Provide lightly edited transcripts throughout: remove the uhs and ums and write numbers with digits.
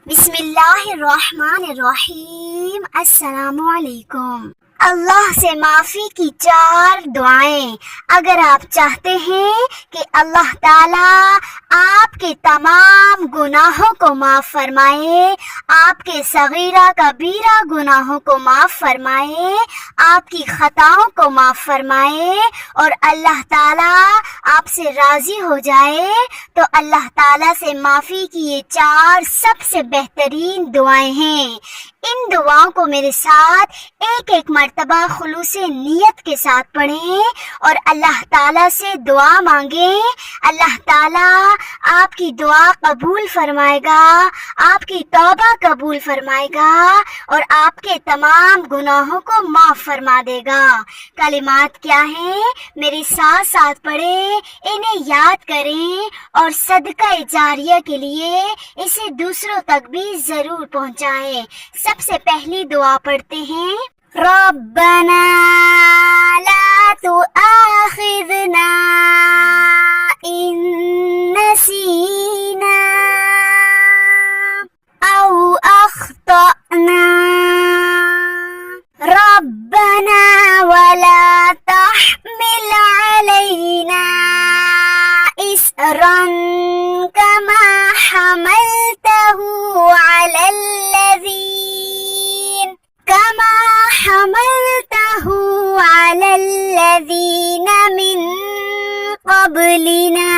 بسم اللہ الرحمن الرحیم۔ السلام علیکم۔ اللہ سے معافی کی 4 دعائیں۔ اگر آپ چاہتے ہیں کہ اللہ تعالیٰ آپ کے تمام گناہوں کو معاف فرمائے، آپ کے صغیرہ کبیرہ گناہوں کو معاف فرمائے، آپ کی خطاؤں کو معاف فرمائے اور اللہ تعالیٰ آپ سے راضی ہو جائے، تو اللہ تعالیٰ سے معافی کی یہ 4 سب سے بہترین دعائیں ہیں۔ ان دعاؤں کو میرے ساتھ ایک مرتبہ خلوص نیت کے ساتھ پڑھیں اور اللہ تعالیٰ سے دعا مانگیں۔ اللہ تعالیٰ آپ کی دعا قبول فرمائے گا، آپ کی توبہ قبول فرمائے گا اور آپ کے تمام گناہوں کو معاف فرما دے گا۔ کلمات کیا ہیں؟ میرے ساتھ ساتھ پڑھیں، انہیں یاد کریں اور صدقہ جاریہ کے لیے اسے دوسروں تک بھی ضرور پہنچائیں۔ سب سے پہلی دعا پڑھتے ہیں، ربنا لا تؤاخذنا ان نسینا او اخطأنا ربنا ولا تحمل علينا إصرا كما حملته على الذين من قبلنا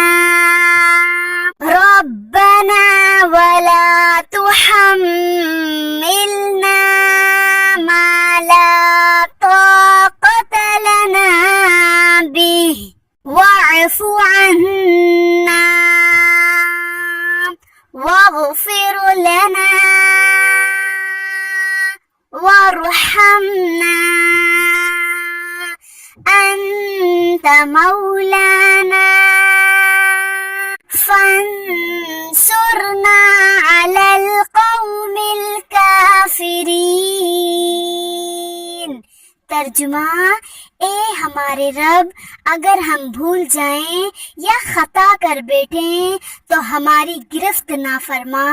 ربنا ولا تحملنا ما لا طاقة لنا به واعف عنا واغفر لنا وارحمنا أنت مولانا فانصرنا على القوم الكافرين۔ ترجمہ، اے ہمارے رب، اگر ہم بھول جائیں یا خطا کر بیٹھیں تو ہماری گرفت نہ فرما۔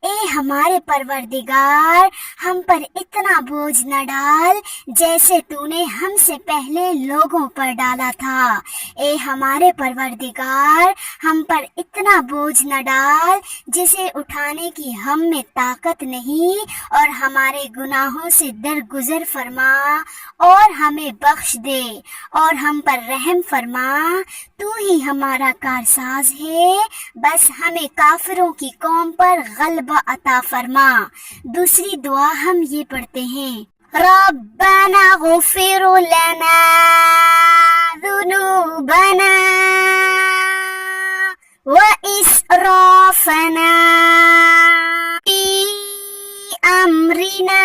اے ہمارے پروردگار، ہم پر اتنا بوجھ نہ ڈال جیسے تو نے ہم سے پہلے لوگوں پر ڈالا تھا۔ اے ہمارے پروردگار، ہم پر اتنا بوجھ نہ ڈال جسے اٹھانے کی ہم میں طاقت نہیں، اور ہمارے گناہوں سے درگزر فرما اور ہمیں بخش دے اور ہم پر رحم فرما۔ تو ہی ہمارا کارساز ہے، بس ہمیں کافروں کی قوم پر غلبہ عطا فرما۔ دوسری دعا ہم یہ پڑھتے ہیں، ربنا اغفر لنا ذنوبنا واسرافنا فی امرنا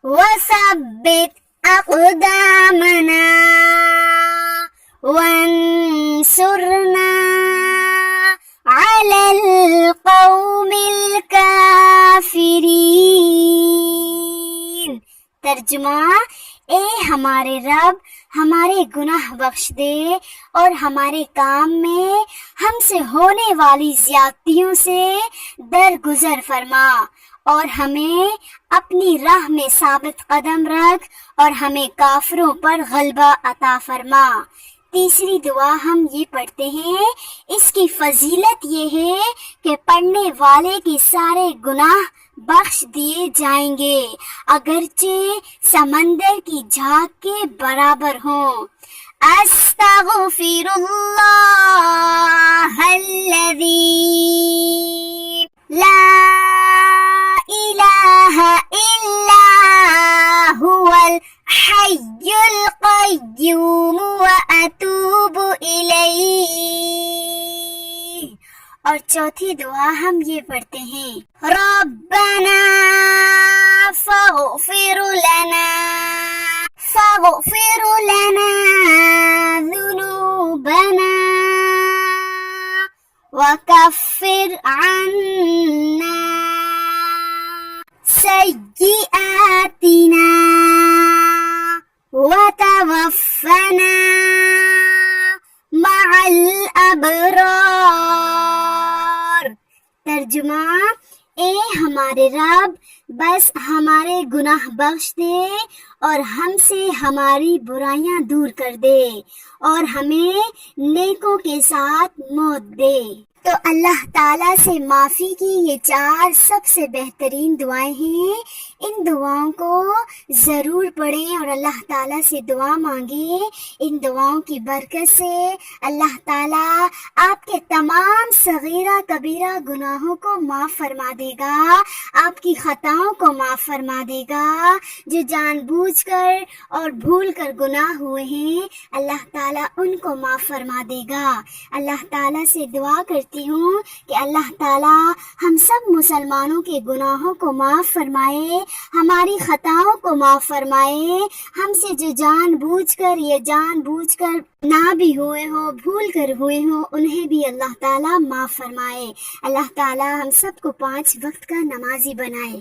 وثبت اقدامنا وانصرنا على القوم الكافرين۔ ترجمہ، اے ہمارے رب، ہمارے گناہ بخش دے اور ہمارے کام میں ہم سے ہونے والی زیادتیوں سے درگزر فرما اور ہمیں اپنی راہ میں ثابت قدم رکھ اور ہمیں کافروں پر غلبہ عطا فرما۔ تیسری دعا ہم یہ پڑھتے ہیں، اس کی فضیلت یہ ہے کہ پڑھنے والے کے سارے گناہ بخش دیے جائیں گے، اگرچہ سمندر کی جھاگ کے برابر ہوں۔ استغفر اللہ الذی لا الہ الا هو الحی القیوم واتوب الیہ۔ اور چوتھی دعا ہم یہ پڑھتے ہیں، ربنا فاغفر لنا ذنوبنا وكفر عنا سيئاتنا وتوفنا مع الأبرار۔ ترجمہ، اے ہمارے رب بس ہمارے گناہ بخش دے اور ہم سے ہماری برائیاں دور کر دے اور ہمیں نیکوں کے ساتھ موت دے۔ تو اللہ تعالیٰ سے معافی کی یہ 4 سب سے بہترین دعائیں ہیں۔ ان دعاؤں کو ضرور پڑھیں اور اللہ تعالیٰ سے دعا مانگیں۔ ان دعاؤں کی برکت سے اللہ تعالیٰ آپ کے تمام صغیرہ کبیرہ گناہوں کو معاف فرما دے گا، آپ کی خطاؤں کو معاف فرما دے گا۔ جو جان بوجھ کر اور بھول کر گناہ ہوئے ہیں اللہ تعالیٰ ان کو معاف فرما دے گا۔ اللہ تعالیٰ سے دعا کرتی ہوں کہ اللہ تعالیٰ ہم سب مسلمانوں کے گناہوں کو معاف فرمائے، ہماری خطاؤں کو معاف فرمائے، ہم سے جو جان بوجھ کر یا جان بوجھ کر نہ بھی ہوئے ہوں، بھول کر ہوئے ہوں، انہیں بھی اللہ تعالیٰ معاف فرمائے۔ اللہ تعالیٰ ہم سب کو 5 وقت کا نمازی بنائے۔